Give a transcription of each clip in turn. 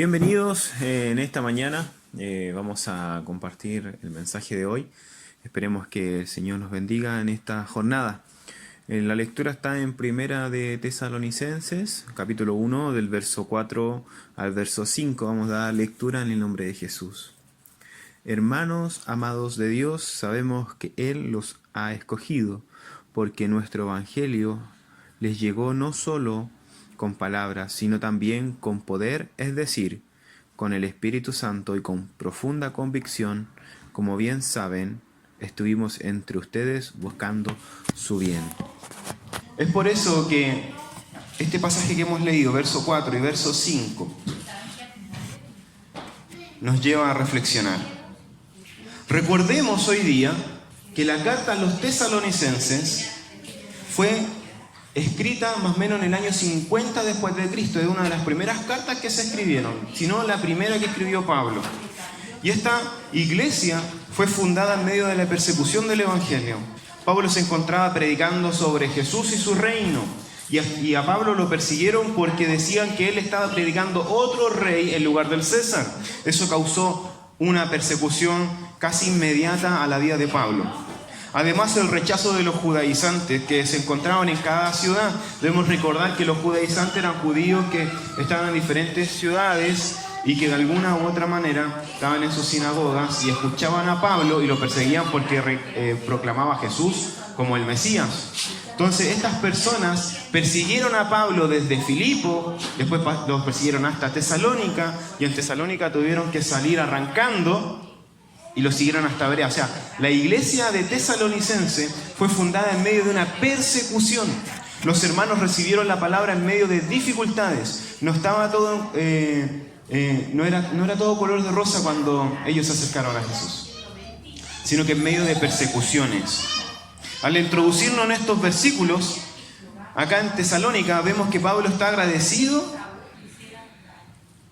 Bienvenidos en esta mañana. Vamos a compartir el mensaje de hoy. Esperemos que el Señor nos bendiga en esta jornada. La lectura está en Primera de Tesalonicenses, capítulo 1, del verso 4 al verso 5. Vamos a dar lectura en el nombre de Jesús. Hermanos amados de Dios, sabemos que Él los ha escogido, porque nuestro evangelio les llegó no solo con palabras, sino también con poder, es decir, con el Espíritu Santo y con profunda convicción. Como bien saben, estuvimos entre ustedes buscando su bien. Es por eso que este pasaje que hemos leído, verso 4 y verso 5, nos lleva a reflexionar. Recordemos hoy día que la carta a los tesalonicenses fue escrita más o menos en el año 50 después de Cristo. Es una de las primeras cartas que se escribieron, si no la primera que escribió Pablo. Y esta iglesia fue fundada en medio de la persecución del Evangelio. Pablo se encontraba predicando sobre Jesús y su reino. Y a Pablo lo persiguieron porque decían que él estaba predicando otro rey en lugar del César. Eso causó una persecución casi inmediata a la vida de Pablo. Además, el rechazo de los judaizantes que se encontraban en cada ciudad. Debemos recordar que los judaizantes eran judíos que estaban en diferentes ciudades y que de alguna u otra manera estaban en sus sinagogas y escuchaban a Pablo y lo perseguían porque proclamaba a Jesús como el Mesías. Entonces, estas personas persiguieron a Pablo desde Filipo, después los persiguieron hasta Tesalónica, y en Tesalónica tuvieron que salir arrancando y lo siguieron hasta Berea. O sea, la iglesia de Tesalonicense fue fundada en medio de una persecución. Los hermanos recibieron la palabra en medio de dificultades. No estaba todo, no era todo color de rosa cuando ellos se acercaron a Jesús, sino que en medio de persecuciones. Al introducirnos en estos versículos, acá en Tesalónica vemos que Pablo está agradecido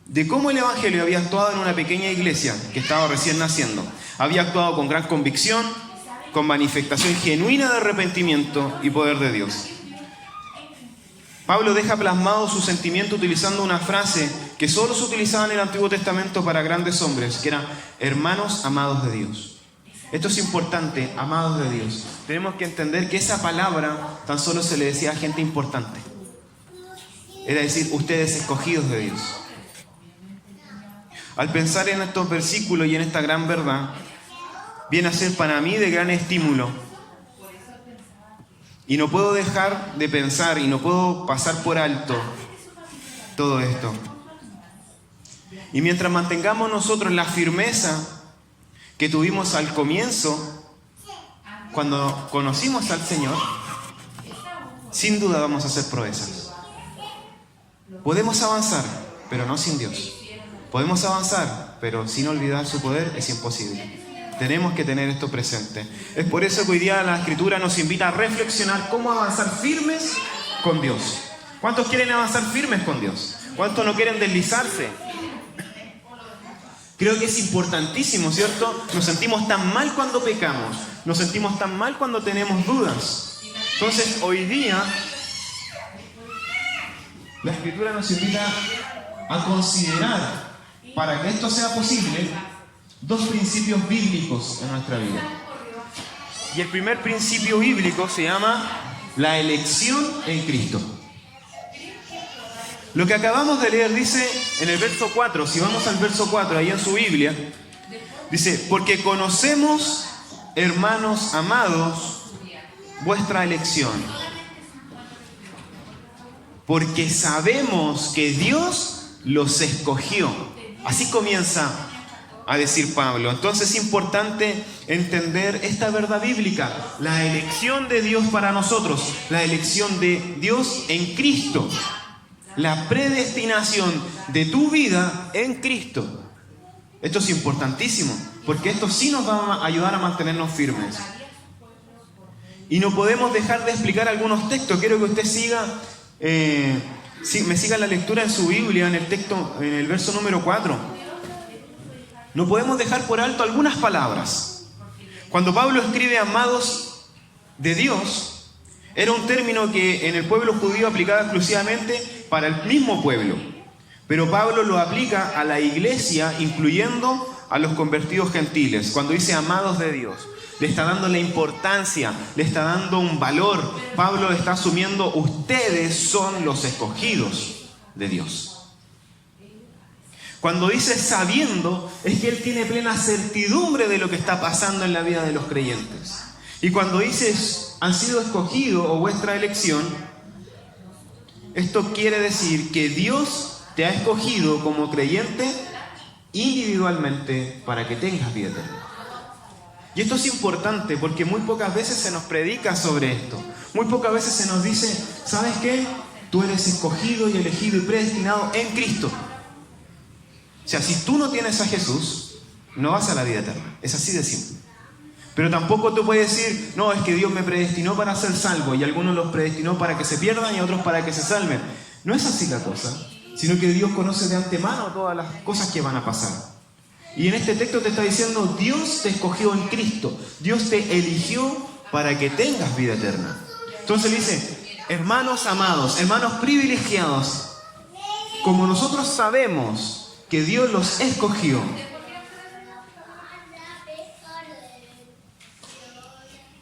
de cómo el Evangelio había actuado en una pequeña iglesia que estaba recién naciendo. Había actuado con gran convicción, con manifestación genuina de arrepentimiento y poder de Dios. Pablo deja plasmado su sentimiento utilizando una frase que solo se utilizaba en el Antiguo Testamento para grandes hombres, que era hermanos amados de Dios. Esto es importante, amados de Dios. Tenemos que entender que esa palabra tan solo se le decía a gente importante. Era decir, ustedes escogidos de Dios. Al pensar en estos versículos y en esta gran verdad, viene a ser para mí de gran estímulo. Y no puedo dejar de pensar y no puedo pasar por alto todo esto. Y mientras mantengamos nosotros la firmeza que tuvimos al comienzo, cuando conocimos al Señor, sin duda vamos a hacer proezas. Podemos avanzar, pero no sin Dios. Podemos avanzar, pero sin olvidar su poder es imposible. Tenemos que tener esto presente. Es por eso que hoy día la Escritura nos invita a reflexionar cómo avanzar firmes con Dios. ¿Cuántos quieren avanzar firmes con Dios? ¿Cuántos no quieren deslizarse? Creo que es importantísimo, ¿cierto? Nos sentimos tan mal cuando pecamos. Nos sentimos tan mal cuando tenemos dudas. Entonces, hoy día, la Escritura nos invita a considerar, para que esto sea posible, dos principios bíblicos en nuestra vida. Y el primer principio bíblico se llama la elección en Cristo. Lo que acabamos de leer dice en el verso 4, si vamos al verso 4 ahí en su Biblia, dice, porque conocemos, hermanos amados, vuestra elección. Porque sabemos que Dios los escogió. Así comienza a decir Pablo. Entonces es importante entender esta verdad bíblica, la elección de Dios para nosotros, la elección de Dios en Cristo, la predestinación de tu vida en Cristo. Esto es importantísimo, porque esto sí nos va a ayudar a mantenernos firmes. Y no podemos dejar de explicar algunos textos. Quiero que usted me siga la lectura en su Biblia, en el texto, en el verso número 4. No podemos dejar por alto algunas palabras. Cuando Pablo escribe amados de Dios, era un término que en el pueblo judío aplicaba exclusivamente para el mismo pueblo. Pero Pablo lo aplica a la iglesia, incluyendo a los convertidos gentiles. Cuando dice amados de Dios, le está dando la importancia, le está dando un valor. Pablo está asumiendo, ustedes son los escogidos de Dios. Cuando dice sabiendo, es que él tiene plena certidumbre de lo que está pasando en la vida de los creyentes. Y cuando dice han sido escogidos o vuestra elección, esto quiere decir que Dios te ha escogido como creyente individualmente para que tengas vida eterna. Y esto es importante porque muy pocas veces se nos predica sobre esto. Muy pocas veces se nos dice, ¿sabes qué? Tú eres escogido y elegido y predestinado en Cristo. O sea, si tú no tienes a Jesús, no vas a la vida eterna. Es así de simple. Pero tampoco tú puedes decir, no, es que Dios me predestinó para ser salvo y algunos los predestinó para que se pierdan y otros para que se salven. No es así la cosa, sino que Dios conoce de antemano todas las cosas que van a pasar. Y en este texto te está diciendo, Dios te escogió en Cristo. Dios te eligió para que tengas vida eterna. Entonces dice, hermanos amados, hermanos privilegiados, como nosotros sabemos que Dios los escogió,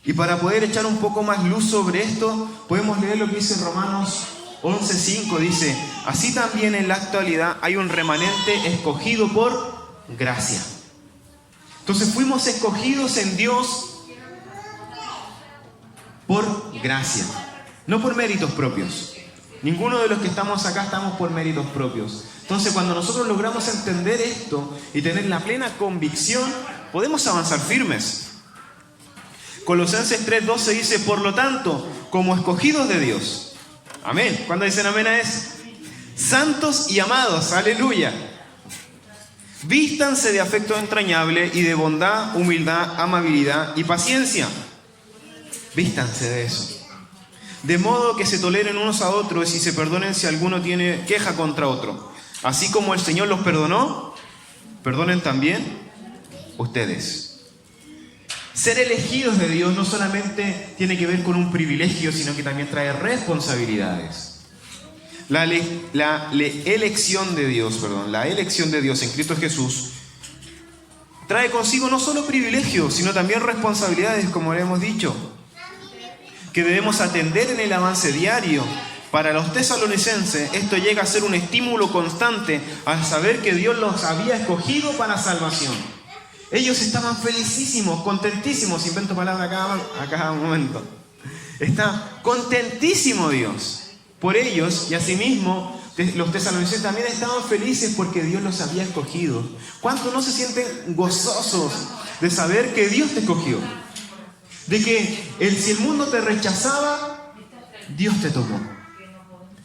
y para poder echar un poco más luz sobre esto, podemos leer lo que dice Romanos 11:5. Dice, así también en la actualidad hay un remanente escogido por gracia. Entonces fuimos escogidos en Dios por gracia, no por méritos propios. Ninguno de los que estamos acá estamos por méritos propios. Entonces cuando nosotros logramos entender esto y tener la plena convicción, podemos avanzar firmes. Colosenses 3:12 dice, por lo tanto, como escogidos de Dios. Amén. ¿Cuándo dicen amén a eso? Santos y amados, aleluya. Vístanse de afecto entrañable y de bondad, humildad, amabilidad y paciencia. Vístanse de eso. De modo que se toleren unos a otros y se perdonen si alguno tiene queja contra otro. Así como el Señor los perdonó, perdonen también ustedes. Ser elegidos de Dios no solamente tiene que ver con un privilegio, sino que también trae responsabilidades. La elección de Dios en Cristo Jesús trae consigo no solo privilegios, sino también responsabilidades, como le hemos dicho, que debemos atender en el avance diario. Para los tesalonicenses, esto llega a ser un estímulo constante al saber que Dios los había escogido para salvación. Ellos estaban felicísimos, contentísimos, invento palabras a cada momento. Está contentísimo Dios por ellos y asimismo los tesalonicenses también estaban felices porque Dios los había escogido. ¿Cuántos no se sienten gozosos de saber que Dios te escogió? De que si el mundo te rechazaba, Dios te tomó.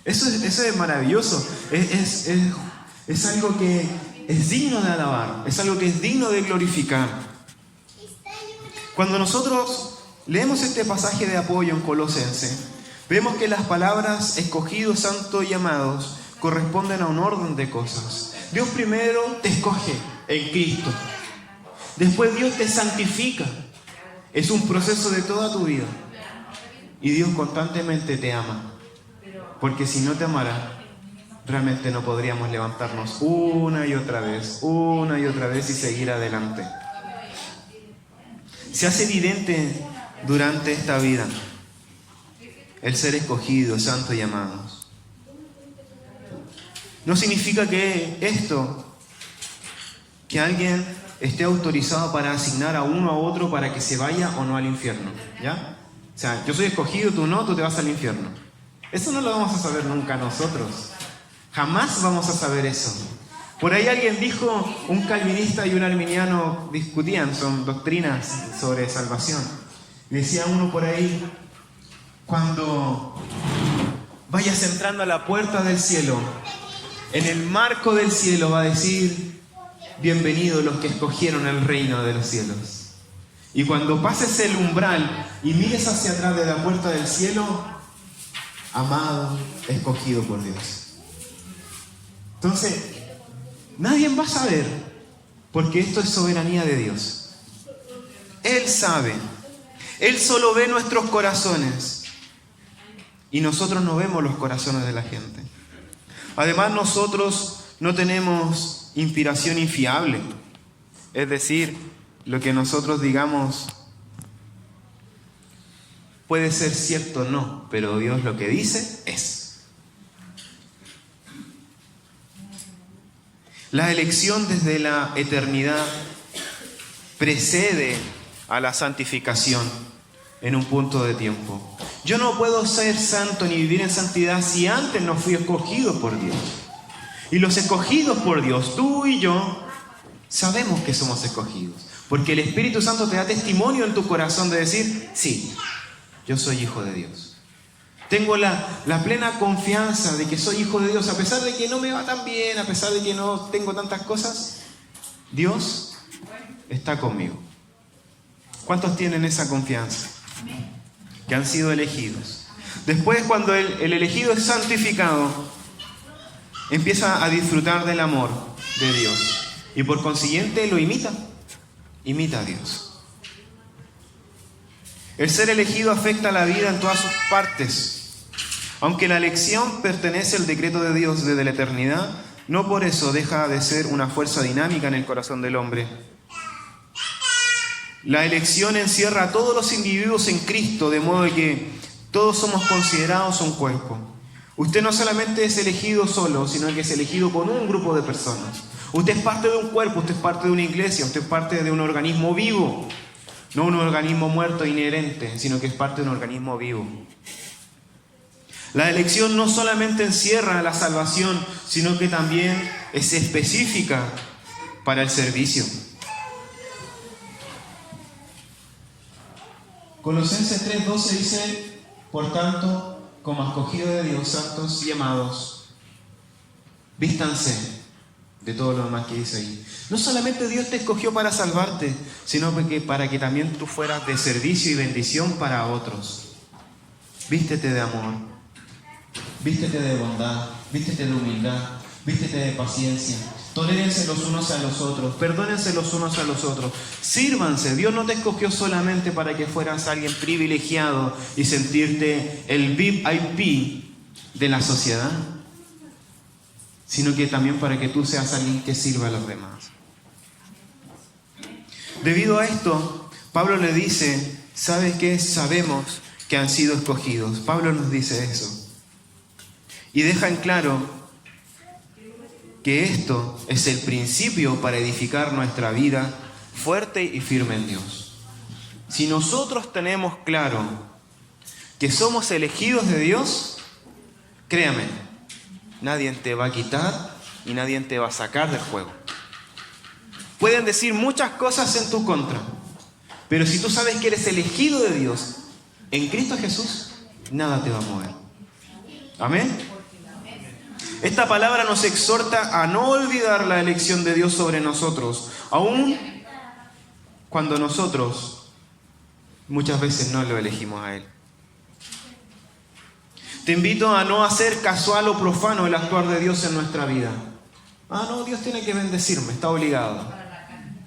Eso es maravilloso. Es algo que es digno de alabar, es algo que es digno de glorificar. Cuando nosotros leemos este pasaje de apoyo en Colosenses, vemos que las palabras escogidos, santos y amados corresponden a un orden de cosas. Dios primero te escoge en Cristo. Después Dios te santifica. Es un proceso de toda tu vida. Y Dios constantemente te ama. Porque si no te amara, realmente no podríamos levantarnos una y otra vez y seguir adelante. Se hace evidente durante esta vida el ser escogidos, santos y amados. No significa que alguien esté autorizado para asignar a uno a otro para que se vaya o no al infierno, ¿ya? O sea, yo soy escogido, tú no, tú te vas al infierno. Eso no lo vamos a saber nunca nosotros. Jamás vamos a saber eso. Por ahí alguien dijo, un calvinista y un arminiano discutían, son doctrinas sobre salvación. Decía uno por ahí, cuando vayas entrando a la puerta del cielo, en el marco del cielo va a decir, bienvenidos los que escogieron el reino de los cielos. Y cuando pases el umbral y mires hacia atrás de la puerta del cielo, amado, escogido por Dios. Entonces, nadie va a saber, porque esto es soberanía de Dios. Él sabe. Él solo ve nuestros corazones. Y nosotros no vemos los corazones de la gente. Además, nosotros no tenemos inspiración infiable. Es decir, lo que nosotros digamos puede ser cierto o no, pero Dios lo que dice es. La elección desde la eternidad precede a la santificación en un punto de tiempo. Yo no puedo ser santo ni vivir en santidad si antes no fui escogido por Dios. Y los escogidos por Dios, tú y yo, sabemos que somos escogidos. Porque el Espíritu Santo te da testimonio en tu corazón de decir, sí, yo soy hijo de Dios. Tengo la plena confianza de que soy hijo de Dios, a pesar de que no me va tan bien, a pesar de que no tengo tantas cosas. Dios está conmigo. ¿Cuántos tienen esa confianza? Que han sido elegidos. Después, cuando el elegido es santificado, empieza a disfrutar del amor de Dios. Y por consiguiente lo imita. Imita a Dios. El ser elegido afecta a la vida en todas sus partes. Aunque la elección pertenece al decreto de Dios desde la eternidad, no por eso deja de ser una fuerza dinámica en el corazón del hombre. La elección encierra a todos los individuos en Cristo, de modo que todos somos considerados un cuerpo. Usted no solamente es elegido solo, sino que es elegido por un grupo de personas. Usted es parte de un cuerpo, usted es parte de una iglesia, usted es parte de un organismo vivo. No un organismo muerto inherente, sino que es parte de un organismo vivo. La elección no solamente encierra la salvación, sino que también es específica para el servicio. Colosenses 3:12 dice, por tanto, como escogidos de Dios, santos y amados, vístanse de todo lo demás que dice ahí. No solamente Dios te escogió para salvarte, sino para que también tú fueras de servicio y bendición para otros. Vístete de amor, vístete de bondad, vístete de humildad, vístete de paciencia. Tolérense los unos a los otros, perdónense los unos a los otros, sírvanse. Dios no te escogió solamente para que fueras alguien privilegiado y sentirte el VIP de la sociedad, sino que también para que tú seas alguien que sirva a los demás. Debido a esto, Pablo le dice, ¿sabes qué? Sabemos que han sido escogidos. Pablo nos dice eso. Y deja en claro que esto es el principio para edificar nuestra vida fuerte y firme en Dios. Si nosotros tenemos claro que somos elegidos de Dios, créame, nadie te va a quitar y nadie te va a sacar del juego. Pueden decir muchas cosas en tu contra, pero si tú sabes que eres elegido de Dios en Cristo Jesús, nada te va a mover. Amén. Esta palabra nos exhorta a no olvidar la elección de Dios sobre nosotros, aun cuando nosotros muchas veces no lo elegimos a Él. Te invito a no hacer casual o profano el actuar de Dios en nuestra vida. No, Dios tiene que bendecirme, está obligado.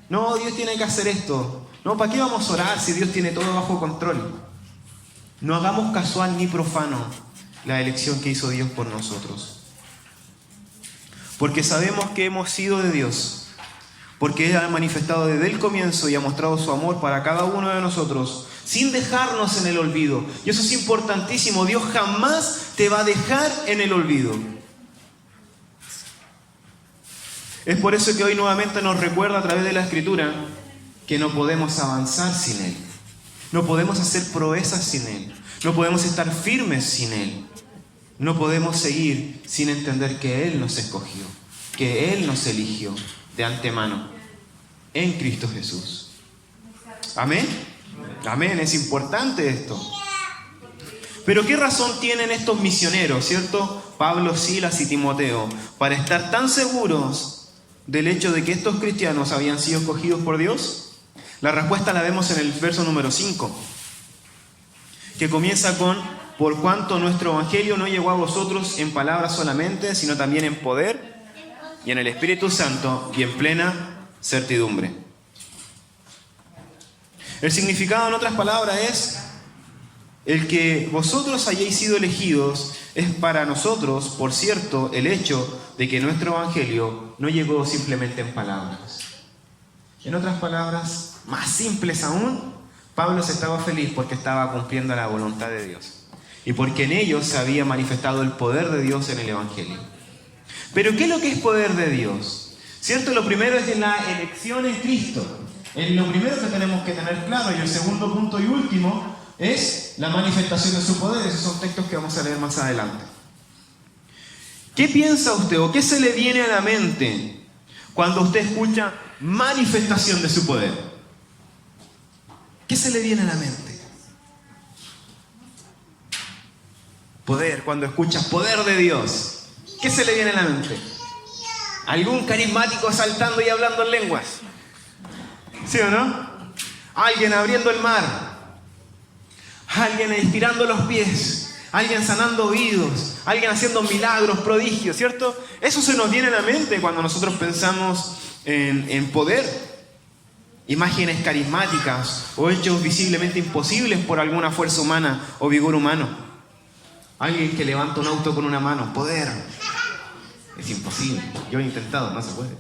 No, Dios tiene que hacer esto. No, ¿para qué vamos a orar si Dios tiene todo bajo control? No hagamos casual ni profano la elección que hizo Dios por nosotros. Porque sabemos que hemos sido de Dios, porque Él ha manifestado desde el comienzo y ha mostrado su amor para cada uno de nosotros, sin dejarnos en el olvido. Y eso es importantísimo, Dios jamás te va a dejar en el olvido. Es por eso que hoy nuevamente nos recuerda a través de la Escritura que no podemos avanzar sin Él, no podemos hacer proezas sin Él, no podemos estar firmes sin Él. No podemos seguir sin entender que Él nos escogió, que Él nos eligió de antemano en Cristo Jesús. Amén. Amén, es importante esto. Pero ¿qué razón tienen estos misioneros, cierto? Pablo, Silas y Timoteo, para estar tan seguros del hecho de que estos cristianos habían sido escogidos por Dios? La respuesta la vemos en el verso número 5, que comienza con: por cuanto nuestro evangelio no llegó a vosotros en palabras solamente, sino también en poder y en el Espíritu Santo y en plena certidumbre. El significado, en otras palabras, es el que vosotros hayáis sido elegidos es para nosotros, por cierto, el hecho de que nuestro evangelio no llegó simplemente en palabras. En otras palabras, más simples aún, Pablo se estaba feliz porque estaba cumpliendo la voluntad de Dios y porque en ellos se había manifestado el poder de Dios en el evangelio. Pero ¿qué es lo que es poder de Dios? ¿Cierto? Lo primero es en la elección en Cristo. Lo primero que tenemos que tener claro, y el segundo punto y último, es la manifestación de su poder. Esos son textos que vamos a leer más adelante. ¿Qué piensa usted o qué se le viene a la mente cuando usted escucha manifestación de su poder? ¿Qué se le viene a la mente? Poder, cuando escuchas poder de Dios, ¿qué se le viene a la mente? ¿Algún carismático saltando y hablando en lenguas? ¿Sí o no? Alguien abriendo el mar, alguien estirando los pies, alguien sanando oídos, alguien haciendo milagros, prodigios, ¿cierto? Eso se nos viene a la mente cuando nosotros pensamos en poder. Imágenes carismáticas o hechos visiblemente imposibles por alguna fuerza humana o vigor humano. Alguien que levanta un auto con una mano, poder. Es imposible, yo he intentado, no se puede.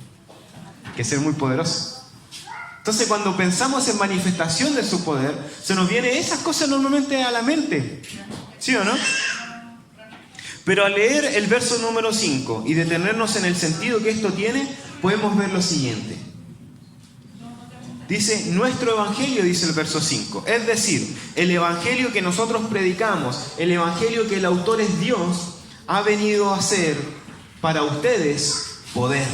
Hay que ser muy poderoso. Entonces cuando pensamos en manifestación de su poder, se nos vienen esas cosas normalmente a la mente. ¿Sí o no? Pero al leer el verso número 5 y detenernos en el sentido que esto tiene, podemos ver lo siguiente. Dice, nuestro evangelio, dice el verso 5. Es decir, el evangelio que nosotros predicamos, el evangelio que el autor es Dios, ha venido a ser para ustedes poder.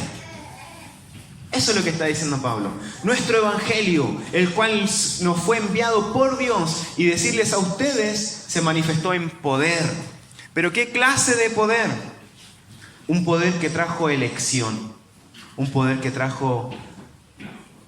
Eso es lo que está diciendo Pablo. Nuestro evangelio, el cual nos fue enviado por Dios y decirles a ustedes, se manifestó en poder. ¿Pero qué clase de poder? Un poder que trajo elección. Un poder que trajo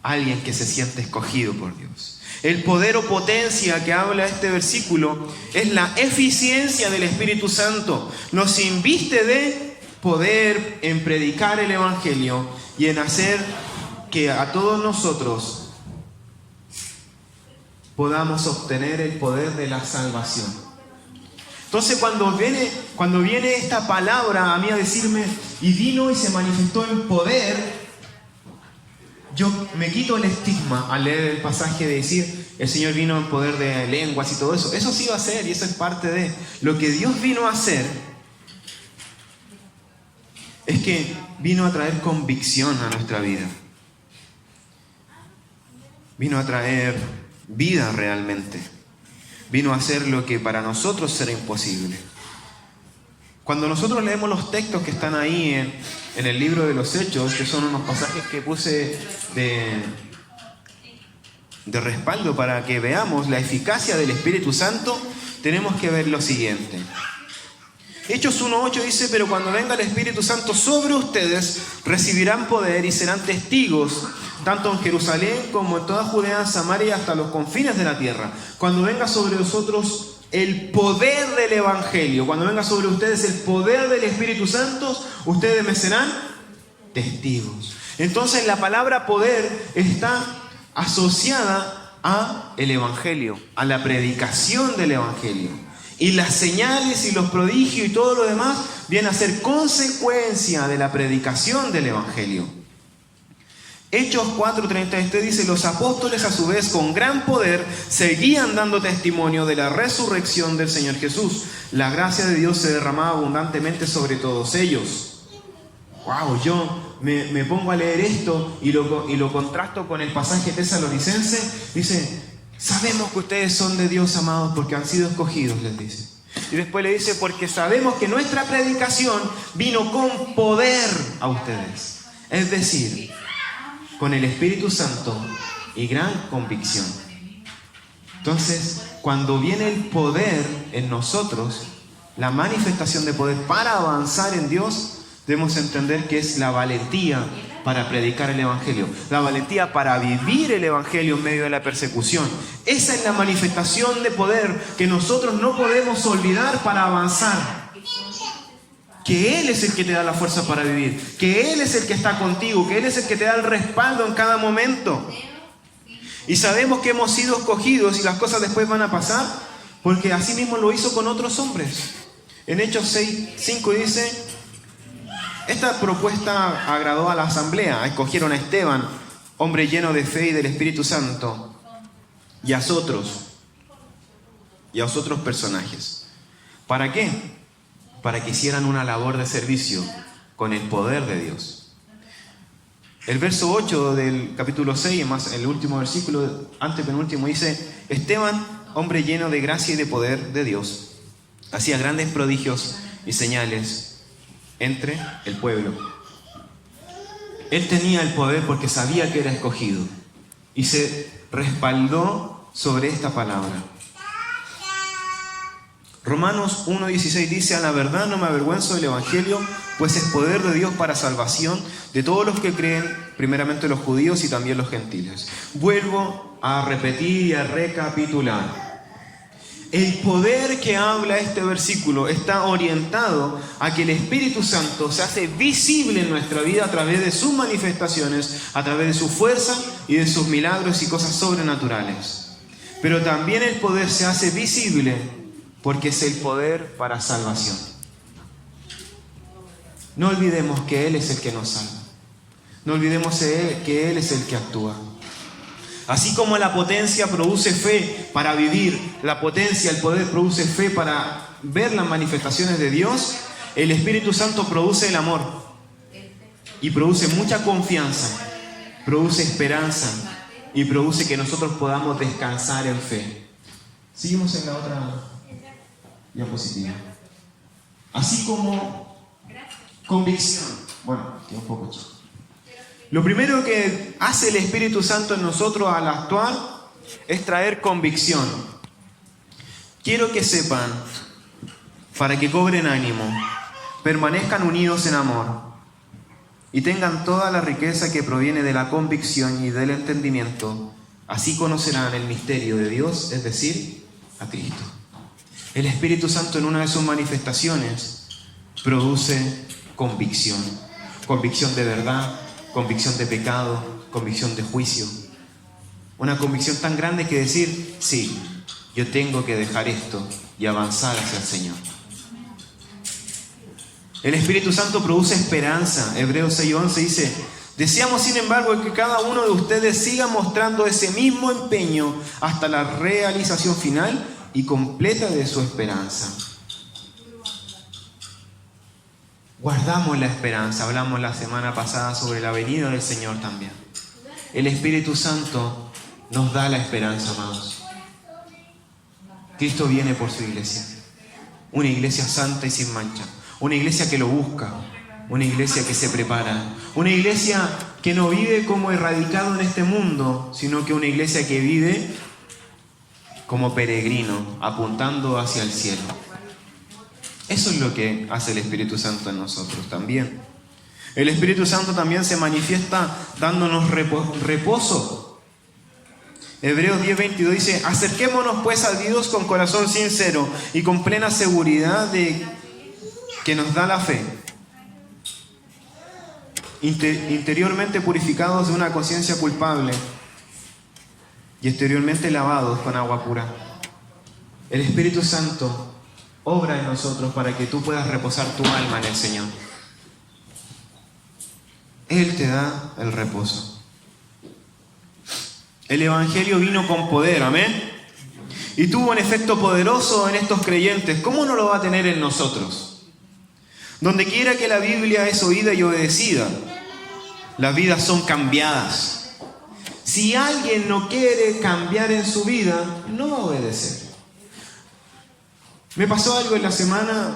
alguien que se siente escogido por Dios. El poder o potencia que habla este versículo es la eficiencia del Espíritu Santo. Nos inviste de poder en predicar el evangelio y en hacer que a todos nosotros podamos obtener el poder de la salvación. Entonces cuando viene esta palabra a mí a decirme, y vino y se manifestó en poder, yo me quito el estigma al leer el pasaje de decir, el Señor vino en poder de lenguas y todo eso. Eso sí va a ser, y eso es parte de lo que Dios vino a hacer. Es que vino a traer convicción a nuestra vida. Vino a traer vida realmente. Vino a hacer lo que para nosotros será imposible. Cuando nosotros leemos los textos que están ahí en el libro de los Hechos, que son unos pasajes que puse de respaldo para que veamos la eficacia del Espíritu Santo, tenemos que ver lo siguiente. Hechos 1:8 dice, pero cuando venga el Espíritu Santo sobre ustedes, recibirán poder y serán testigos, tanto en Jerusalén como en toda Judea, Samaria y hasta los confines de la tierra. Cuando venga sobre nosotros el poder del Evangelio, cuando venga sobre ustedes el poder del Espíritu Santo, ustedes me serán testigos. Entonces la palabra poder está asociada a el Evangelio, a la predicación del Evangelio. Y las señales y los prodigios y todo lo demás vienen a ser consecuencia de la predicación del Evangelio. Hechos 4:33 dice, los apóstoles a su vez con gran poder seguían dando testimonio de la resurrección del Señor Jesús. La gracia de Dios se derramaba abundantemente sobre todos ellos. Wow, yo me pongo a leer esto y lo contrasto con el pasaje tesalonicense. Dice, sabemos que ustedes son de Dios, amados, porque han sido escogidos, les dice. Y después le dice, porque sabemos que nuestra predicación vino con poder a ustedes. Es decir, con el Espíritu Santo y gran convicción. Entonces, cuando viene el poder en nosotros, la manifestación de poder para avanzar en Dios, debemos entender que es la valentía para predicar el Evangelio, la valentía para vivir el Evangelio en medio de la persecución. Esa es la manifestación de poder que nosotros no podemos olvidar para avanzar. Que Él es el que te da la fuerza para vivir, que Él es el que está contigo, que Él es el que te da el respaldo en cada momento. Y sabemos que hemos sido escogidos y las cosas después van a pasar, porque así mismo lo hizo con otros hombres. En Hechos 6:5 dice, Esta propuesta agradó a la asamblea. Escogieron a Esteban, hombre lleno de fe y del Espíritu Santo, y a otros personajes. ¿Para qué? Para que hicieran una labor de servicio con el poder de Dios. El verso 8 del capítulo 6, más el último versículo, antepenúltimo, dice: Esteban, hombre lleno de gracia y de poder de Dios, hacía grandes prodigios y señales entre el pueblo. Él tenía el poder porque sabía que era escogido y se respaldó sobre esta palabra. Romanos 1:16 dice: a la verdad no me avergüenzo del Evangelio, pues es poder de Dios para salvación de todos los que creen, primeramente los judíos y también los gentiles. Vuelvo a repetir y a recapitular. El poder que habla este versículo está orientado a que el Espíritu Santo se hace visible en nuestra vida a través de sus manifestaciones, a través de su fuerza y de sus milagros y cosas sobrenaturales. Pero también el poder se hace visible porque es el poder para salvación. No olvidemos que Él es el que nos salva. No olvidemos que Él es el que actúa. Así como la potencia produce fe para vivir, la potencia, el poder produce fe para ver las manifestaciones de Dios, el Espíritu Santo produce el amor y produce mucha confianza, produce esperanza y produce que nosotros podamos descansar en fe. Seguimos en la otra diapositiva. Así como convicción. Bueno, queda un poco chico. Lo primero que hace el Espíritu Santo en nosotros al actuar es traer convicción. Quiero que sepan, para que cobren ánimo, permanezcan unidos en amor y tengan toda la riqueza que proviene de la convicción y del entendimiento. Así conocerán el misterio de Dios, es decir, a Cristo. El Espíritu Santo en una de sus manifestaciones produce convicción. Convicción de verdad, convicción de pecado, convicción de juicio. Una convicción tan grande que decir: sí, yo tengo que dejar esto y avanzar hacia el Señor. El Espíritu Santo produce esperanza. Hebreos 6:11 dice: deseamos sin embargo que cada uno de ustedes siga mostrando ese mismo empeño hasta la realización final y completa de su esperanza. Guardamos la esperanza. Hablamos la semana pasada sobre la venida del Señor también. El Espíritu Santo nos da la esperanza, amados. Cristo viene por su iglesia. Una iglesia santa y sin mancha. Una iglesia que lo busca. Una iglesia que se prepara. Una iglesia que no vive como erradicado en este mundo, sino que una iglesia que vive como peregrino, apuntando hacia el cielo. Eso es lo que hace el Espíritu Santo en nosotros también. El Espíritu Santo también se manifiesta dándonos reposo. Hebreos 10:22 dice: acerquémonos pues a Dios con corazón sincero y con plena seguridad de que nos da la fe, interiormente purificados de una conciencia culpable y exteriormente lavados con agua pura. El Espíritu Santo obra en nosotros para que tú puedas reposar tu alma en el Señor. Él te da el reposo. El Evangelio vino con poder, amén, y tuvo un efecto poderoso en estos creyentes. ¿Cómo no lo va a tener en nosotros? Donde quiera que la Biblia es oída y obedecida, las vidas son cambiadas. Si alguien no quiere cambiar en su vida, no va a obedecer. Me pasó algo en la semana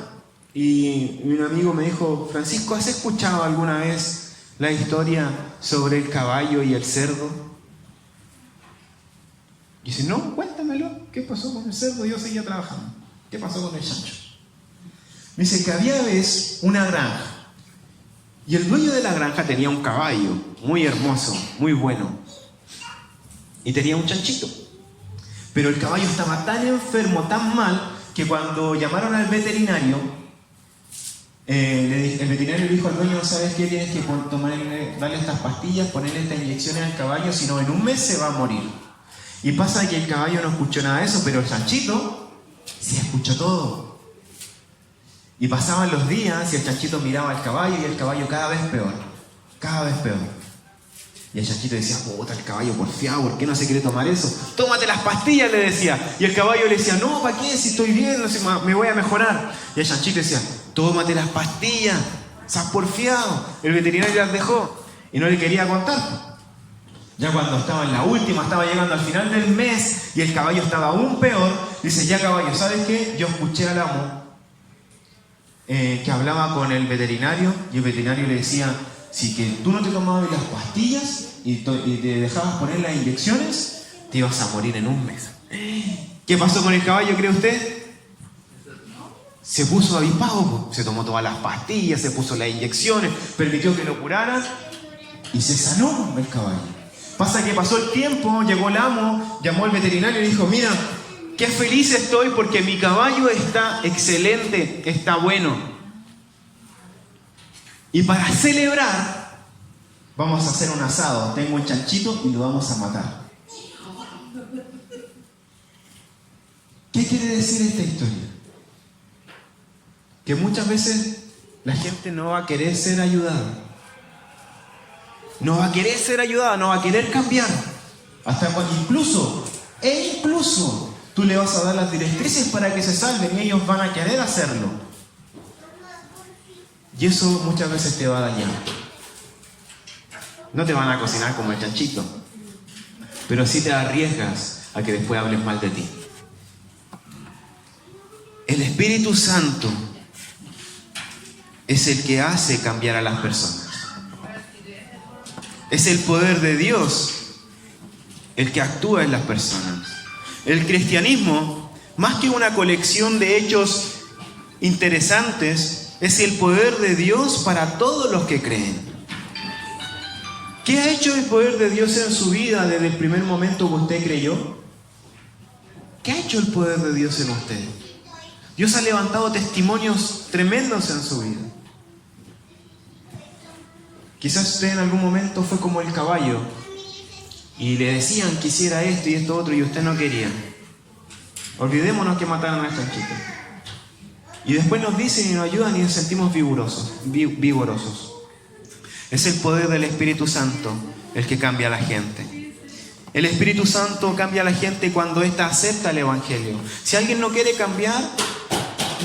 y un amigo me dijo: Francisco, ¿has escuchado alguna vez la historia sobre el caballo y el cerdo? Y dice: no, cuéntamelo. ¿Qué pasó con el cerdo? Yo seguía trabajando. ¿Qué pasó con el chancho? Me dice que había vez una granja y el dueño de la granja tenía un caballo muy hermoso, muy bueno, y tenía un chanchito. Pero el caballo estaba tan enfermo, tan mal, que cuando llamaron al veterinario, el veterinario le dijo al dueño: ¿sabes qué? Tienes que darle estas pastillas, ponerle estas inyecciones al caballo, si no en un mes se va a morir. Y pasa que el caballo no escuchó nada de eso, pero el chanchito sí escuchó todo. Y pasaban los días y el chanchito miraba al caballo y el caballo cada vez peor. Cada vez peor. Y el chanchito decía, puta, el caballo porfiado, ¿por qué no se quiere tomar eso? Tómate las pastillas, le decía. Y el caballo le decía, no, ¿para qué? Si estoy bien, no sé, me voy a mejorar. Y el chanchito decía, tómate las pastillas, estás porfiado. El veterinario las dejó y no le quería contar. Ya cuando estaba en la última, estaba llegando al final del mes y el caballo estaba aún peor, dice, ya caballo, ¿sabes qué? Yo escuché al amo que hablaba con el veterinario y el veterinario le decía, si que tú no te tomabas las pastillas y te dejabas poner las inyecciones, te ibas a morir en un mes. ¿Qué pasó con el caballo, cree usted? Se puso avispado, se tomó todas las pastillas, se puso las inyecciones, permitió que lo curaran y se sanó el caballo. Pasa que pasó el tiempo, llegó el amo, llamó al veterinario y dijo, mira, qué feliz estoy porque mi caballo está excelente, está bueno. Y para celebrar, vamos a hacer un asado. Tengo un chanchito y lo vamos a matar. ¿Qué quiere decir esta historia? Que muchas veces la gente no va a querer ser ayudada. No va a querer ser ayudada, no va a querer cambiar. Hasta cuando incluso tú le vas a dar las directrices para que se salven y ellos van a querer hacerlo. Y eso muchas veces te va a dañar. No te van a cocinar como el chanchito, pero sí te arriesgas a que después hablen mal de ti. El Espíritu Santo es el que hace cambiar a las personas. Es el poder de Dios el que actúa en las personas. El cristianismo, más que una colección de hechos interesantes, es el poder de Dios para todos los que creen. ¿Qué ha hecho el poder de Dios en su vida desde el primer momento que usted creyó? ¿Qué ha hecho el poder de Dios en usted? Dios ha levantado testimonios tremendos en su vida. Quizás usted en algún momento fue como el caballo y le decían que hiciera esto y esto otro y usted no quería. Olvidémonos que mataron a esta chica. Y después nos dicen y nos ayudan y nos sentimos vigorosos. Es el poder del Espíritu Santo el que cambia a la gente. El Espíritu Santo cambia a la gente cuando ésta acepta el Evangelio. Si alguien no quiere cambiar,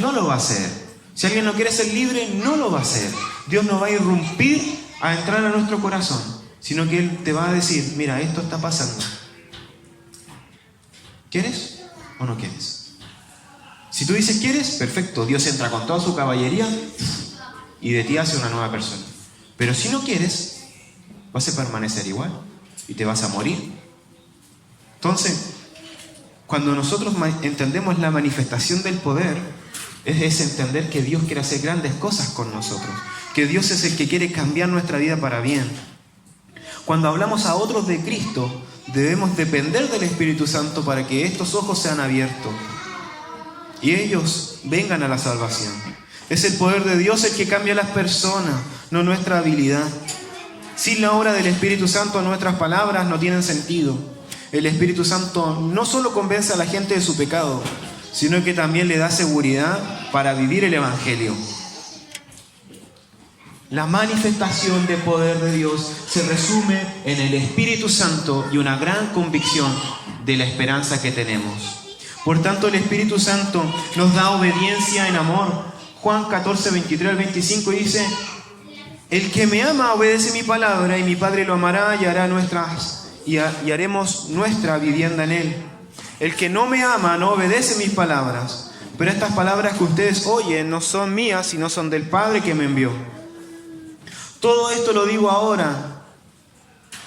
no lo va a hacer. Si alguien no quiere ser libre, no lo va a hacer. Dios no va a irrumpir a entrar a nuestro corazón, sino que Él te va a decir, mira, esto está pasando. ¿Quieres o no quieres? Si tú dices quieres, perfecto, Dios entra con toda su caballería y de ti hace una nueva persona. Pero si no quieres, vas a permanecer igual y te vas a morir. Entonces, cuando nosotros entendemos la manifestación del poder, es entender que Dios quiere hacer grandes cosas con nosotros, que Dios es el que quiere cambiar nuestra vida para bien. Cuando hablamos a otros de Cristo, debemos depender del Espíritu Santo para que estos ojos sean abiertos y ellos vengan a la salvación. Es el poder de Dios el que cambia a las personas, no nuestra habilidad. Sin la obra del Espíritu Santo, nuestras palabras no tienen sentido. El Espíritu Santo no solo convence a la gente de su pecado, sino que también le da seguridad para vivir el Evangelio. La manifestación de poder de Dios se resume en el Espíritu Santo y una gran convicción de la esperanza que tenemos. Por tanto, el Espíritu Santo nos da obediencia en amor. Juan 14, 23 al 25 dice: el que me ama obedece mi palabra, y mi Padre lo amará y haremos nuestra vivienda en él. El que no me ama no obedece mis palabras, pero estas palabras que ustedes oyen no son mías, sino son del Padre que me envió. Todo esto lo digo ahora,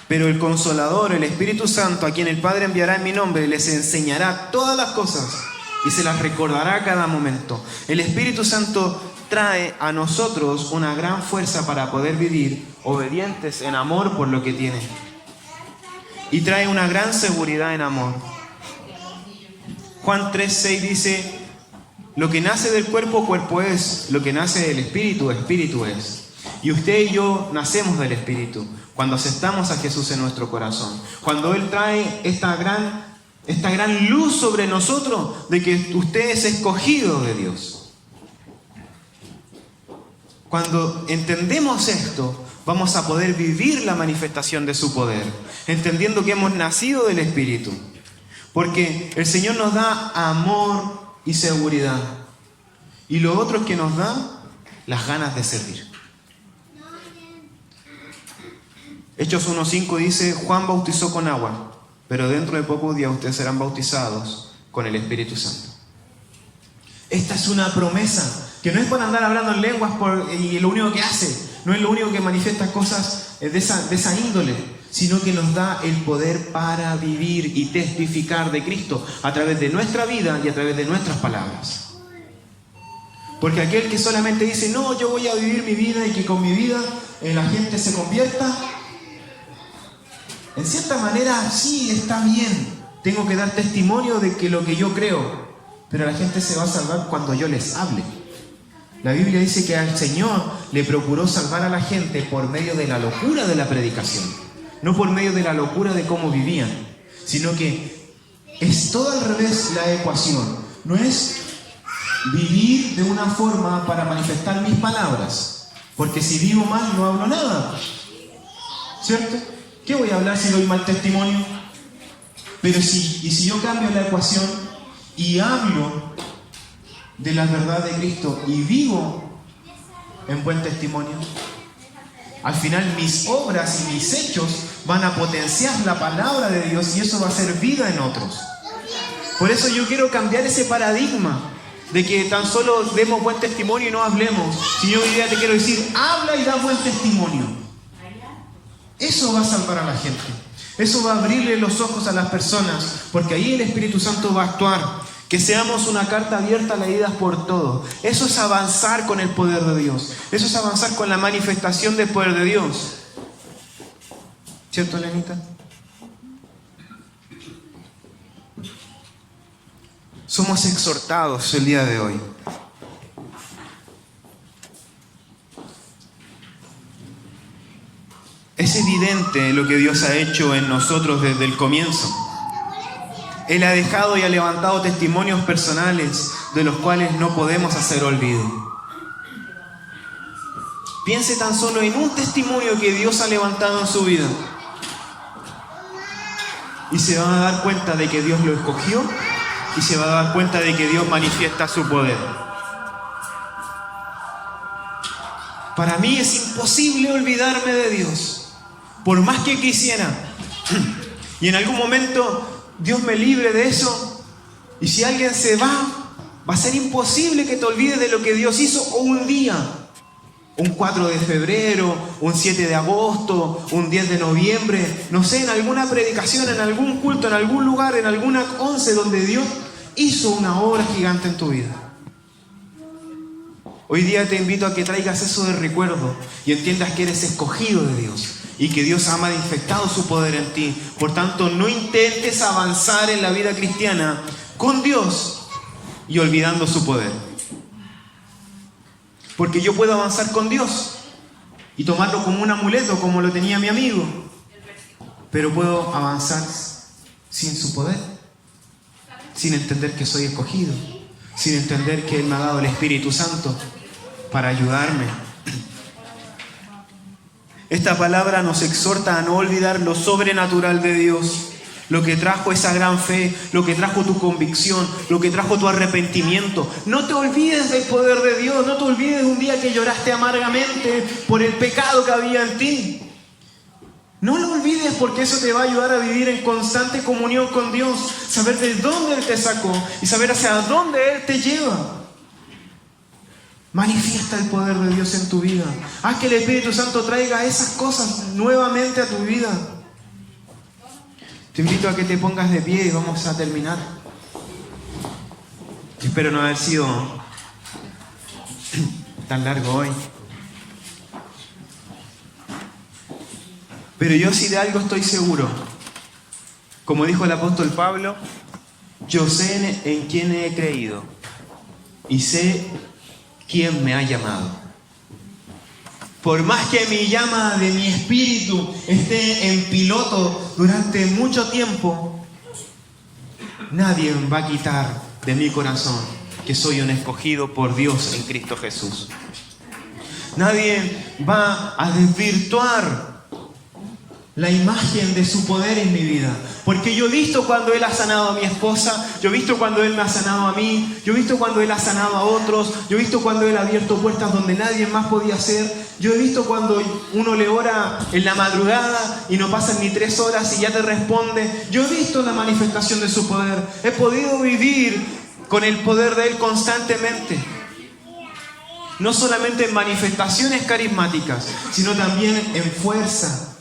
pero el Consolador, el Espíritu Santo, a quien el Padre enviará en mi nombre, les enseñará todas las cosas y se las recordará a cada momento. El Espíritu Santo trae a nosotros una gran fuerza para poder vivir obedientes en amor por lo que tiene. Y trae una gran seguridad en amor. Juan 3:6 dice: lo que nace del cuerpo, cuerpo es; lo que nace del Espíritu, Espíritu es. Y usted y yo nacemos del Espíritu cuando aceptamos a Jesús en nuestro corazón. Cuando Él trae esta gran luz sobre nosotros de que usted es escogido de Dios. Cuando entendemos esto, vamos a poder vivir la manifestación de su poder, entendiendo que hemos nacido del Espíritu. Porque el Señor nos da amor y seguridad. Y lo otro es que nos da las ganas de servir. Hechos 1:5 dice: Juan bautizó con agua, pero dentro de pocos días ustedes serán bautizados con el Espíritu Santo. Esta es una promesa que no es para andar hablando en lenguas y lo único que hace, no es lo único que manifiesta cosas de esa índole, sino que nos da el poder para vivir y testificar de Cristo a través de nuestra vida y a través de nuestras palabras. Porque aquel que solamente dice: no, yo voy a vivir mi vida y que con mi vida la gente se convierta, en cierta manera sí está bien, tengo que dar testimonio de que lo que yo creo, pero la gente se va a salvar cuando yo les hable. La Biblia dice que al Señor le procuró salvar a la gente por medio de la locura de la predicación, no por medio de la locura de cómo vivían, sino que es todo al revés la ecuación. No es vivir de una forma para manifestar mis palabras, porque si vivo mal no hablo nada, ¿cierto? ¿Qué voy a hablar si doy mal testimonio? Pero si yo cambio la ecuación y hablo de la verdad de Cristo y vivo en buen testimonio, al final mis obras y mis hechos van a potenciar la palabra de Dios y eso va a ser vida en otros. Por eso yo quiero cambiar ese paradigma de que tan solo demos buen testimonio y no hablemos. Si yo hoy día te quiero decir: habla y da buen testimonio. Eso va a salvar a la gente. Eso va a abrirle los ojos a las personas, porque ahí el Espíritu Santo va a actuar. Que seamos una carta abierta leída por todos. Eso es avanzar con el poder de Dios. Eso es avanzar con la manifestación del poder de Dios. ¿Cierto, Lenita? Somos exhortados el día de hoy. Es evidente lo que Dios ha hecho en nosotros desde el comienzo. Él ha dejado y ha levantado testimonios personales de los cuales no podemos hacer olvido. Piense tan solo en un testimonio que Dios ha levantado en su vida y se van a dar cuenta de que Dios lo escogió y se va a dar cuenta de que Dios manifiesta su poder. Para mí es imposible olvidarme de Dios, por más que quisiera. Y en algún momento Dios me libre de eso. Y si alguien se va a ser imposible que te olvides de lo que Dios hizo. O un día, un 4 de febrero, un 7 de agosto, un 10 de noviembre, no sé, en alguna predicación, en algún culto, en algún lugar, en alguna 11 donde Dios hizo una obra gigante en tu vida. Hoy día te invito a que traigas eso de recuerdo y entiendas que eres escogido de Dios y que Dios ha manifestado su poder en ti. Por tanto, no intentes avanzar en la vida cristiana con Dios y olvidando su poder. Porque yo puedo avanzar con Dios y tomarlo como un amuleto, como lo tenía mi amigo, pero puedo avanzar sin su poder, sin entender que soy escogido, sin entender que Él me ha dado el Espíritu Santo para ayudarme. Esta palabra nos exhorta a no olvidar lo sobrenatural de Dios, lo que trajo esa gran fe, lo que trajo tu convicción, lo que trajo tu arrepentimiento. No te olvides del poder de Dios, no te olvides de un día que lloraste amargamente por el pecado que había en ti. No lo olvides, porque eso te va a ayudar a vivir en constante comunión con Dios, saber de dónde Él te sacó y saber hacia dónde Él te lleva. Manifiesta el poder de Dios en tu vida. Haz que el Espíritu Santo traiga esas cosas nuevamente a tu vida. Te invito a que te pongas de pie y vamos a terminar. Espero no haber sido tan largo hoy. Pero yo sí de algo estoy seguro. Como dijo el apóstol Pablo, yo sé en quién he creído y sé quién me ha llamado. Por más que mi llama de mi espíritu esté en piloto durante mucho tiempo, nadie va a quitar de mi corazón que soy un escogido por Dios en Cristo Jesús. Nadie va a desvirtuar la imagen de su poder en mi vida. Porque yo he visto cuando Él ha sanado a mi esposa, yo he visto cuando Él me ha sanado a mí, yo he visto cuando Él ha sanado a otros, yo he visto cuando Él ha abierto puertas donde nadie más podía hacer, yo he visto cuando uno le ora en la madrugada y no pasan ni 3 horas y ya te responde. Yo he visto la manifestación de su poder. He podido vivir con el poder de Él constantemente. No solamente en manifestaciones carismáticas, sino también en fuerza.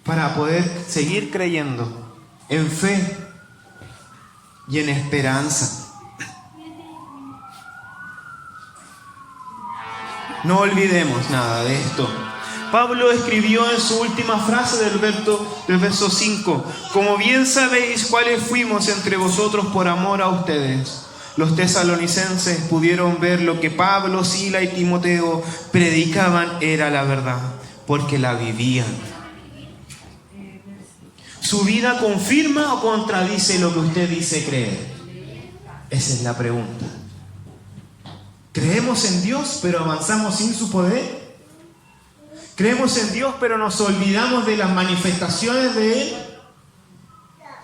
Para poder seguir creyendo en fe y en esperanza. No olvidemos nada de esto. Pablo escribió en su última frase del verso 5: como bien sabéis cuáles fuimos entre vosotros por amor a ustedes. Los tesalonicenses pudieron ver lo que Pablo, Sila y Timoteo predicaban era la verdad, porque la vivían. ¿Su vida confirma o contradice lo que usted dice creer? Esa es la pregunta. ¿Creemos en Dios pero avanzamos sin su poder? ¿Creemos en Dios pero nos olvidamos de las manifestaciones de Él?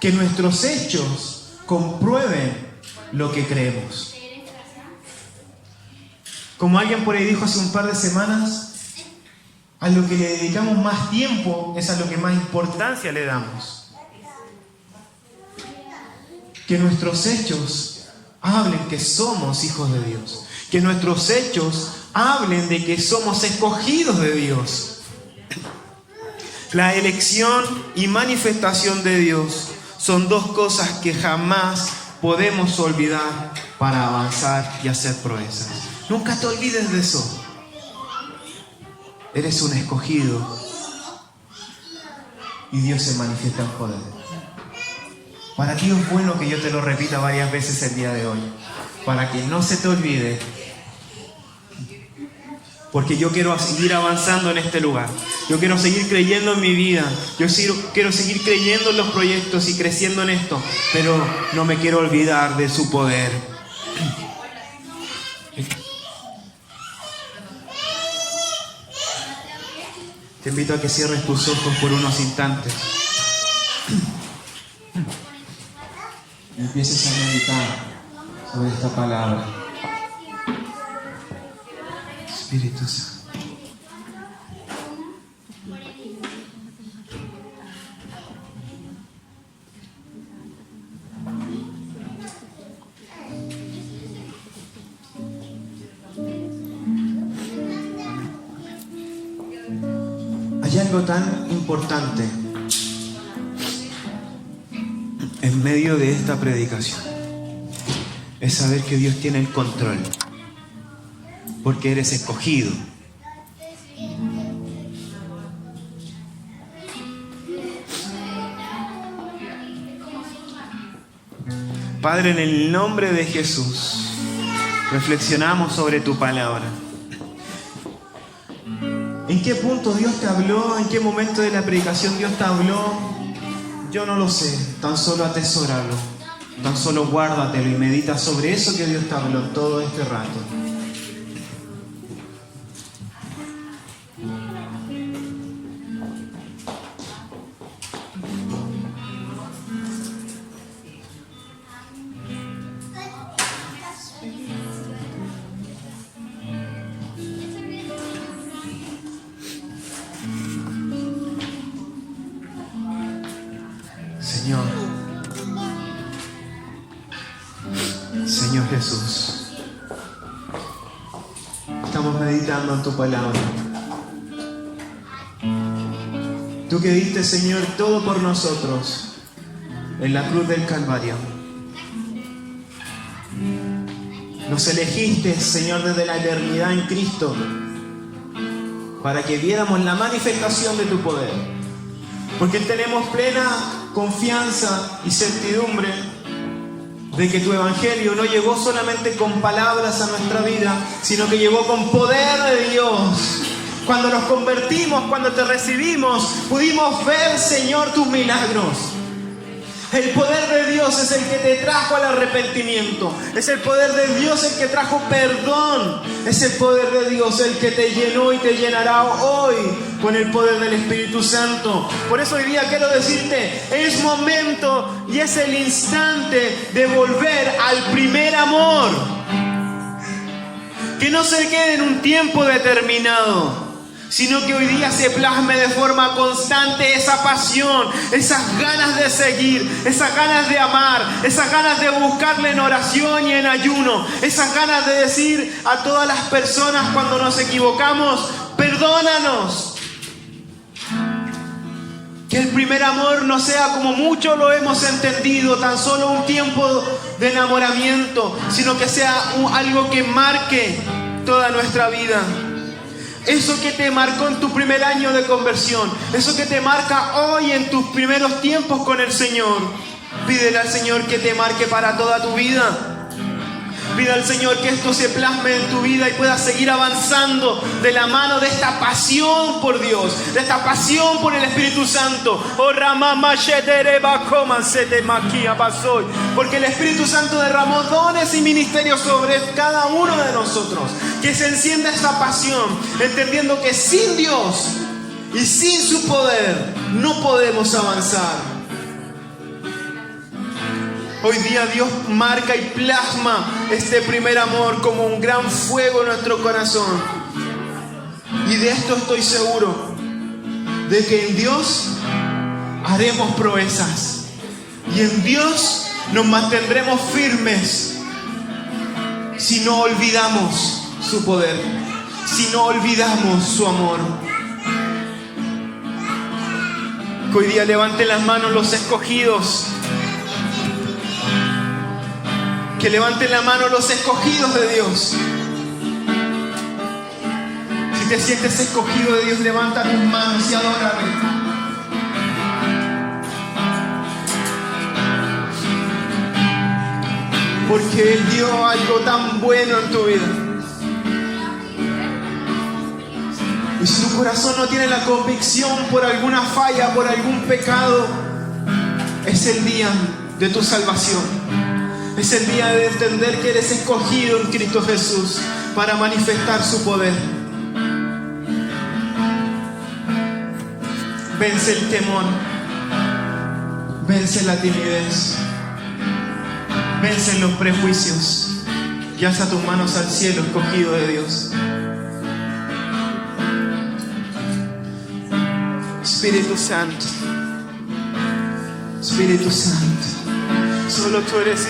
Que nuestros hechos comprueben lo que creemos. Como alguien por ahí dijo hace un par de semanas, a lo que le dedicamos más tiempo es a lo que más importancia le damos. Que nuestros hechos hablen que somos hijos de Dios. Que nuestros hechos hablen de que somos escogidos de Dios. La elección y manifestación de Dios son dos cosas que jamás podemos olvidar para avanzar y hacer proezas. Nunca te olvides de eso. Eres un escogido y Dios se manifiesta en poder. Para ti es bueno que yo te lo repita varias veces el día de hoy, para que no se te olvide, porque yo quiero seguir avanzando en este lugar. Yo quiero seguir creyendo en mi vida. Yo quiero seguir creyendo en los proyectos y creciendo en esto, pero no me quiero olvidar de su poder. Te invito a que cierres tus ojos por unos instantes y empieces a meditar sobre esta palabra. Espíritu Santo. Hay algo tan importante en medio de esta predicación. Es saber que Dios tiene el control. Porque eres escogido. Padre, en el nombre de Jesús, reflexionamos sobre tu palabra. ¿En qué punto Dios te habló? ¿En qué momento de la predicación Dios te habló? Yo no lo sé, tan solo atesóralo, tan solo guárdatelo y medita sobre eso que Dios te habló todo este rato. Señor Jesús, estamos meditando en tu palabra. Tú que diste, Señor, todo por nosotros en la cruz del Calvario. Nos elegiste, Señor, desde la eternidad en Cristo para que viéramos la manifestación de tu poder. Porque tenemos plena confianza y certidumbre de que tu evangelio no llegó solamente con palabras a nuestra vida, sino que llegó con poder de Dios. Cuando nos convertimos, cuando te recibimos, pudimos ver, Señor, tus milagros. El poder de Dios es el que te trajo al arrepentimiento. Es el poder de Dios el que trajo perdón. Es el poder de Dios el que te llenó y te llenará hoy con el poder del Espíritu Santo. Por eso hoy día quiero decirte, es momento y es el instante de volver al primer amor. Que no se quede en un tiempo determinado, sino que hoy día se plasme de forma constante esa pasión, esas ganas de seguir, esas ganas de amar, esas ganas de buscarle en oración y en ayuno, esas ganas de decir a todas las personas cuando nos equivocamos, perdónanos. Que el primer amor no sea como muchos lo hemos entendido, tan solo un tiempo de enamoramiento, sino que sea algo que marque toda nuestra vida. Eso que te marcó en tu primer año de conversión, eso que te marca hoy en tus primeros tiempos con el Señor, pídele al Señor que te marque para toda tu vida. Pide al Señor que esto se plasme en tu vida y puedas seguir avanzando de la mano de esta pasión por Dios, de esta pasión por el Espíritu Santo. Porque el Espíritu Santo derramó dones y ministerios sobre cada uno de nosotros. Que se encienda esta pasión, entendiendo que sin Dios y sin su poder no podemos avanzar. Hoy día Dios marca y plasma este primer amor como un gran fuego en nuestro corazón. Y de esto estoy seguro, de que en Dios haremos proezas. Y en Dios nos mantendremos firmes si no olvidamos su poder, si no olvidamos su amor. Que hoy día levanten las manos los escogidos. Que levanten la mano los escogidos de Dios. Si te sientes escogido de Dios, levanta tus manos y adórale. Porque Él dio algo tan bueno en tu vida. Y si tu corazón no tiene la convicción por alguna falla, por algún pecado, es el día de tu salvación. Es el día de entender que eres escogido en Cristo Jesús para manifestar su poder. Vence el temor. Vence la timidez. Vence los prejuicios. Y alza tus manos al cielo, escogido de Dios. Espíritu Santo. Espíritu Santo. Solo tú eres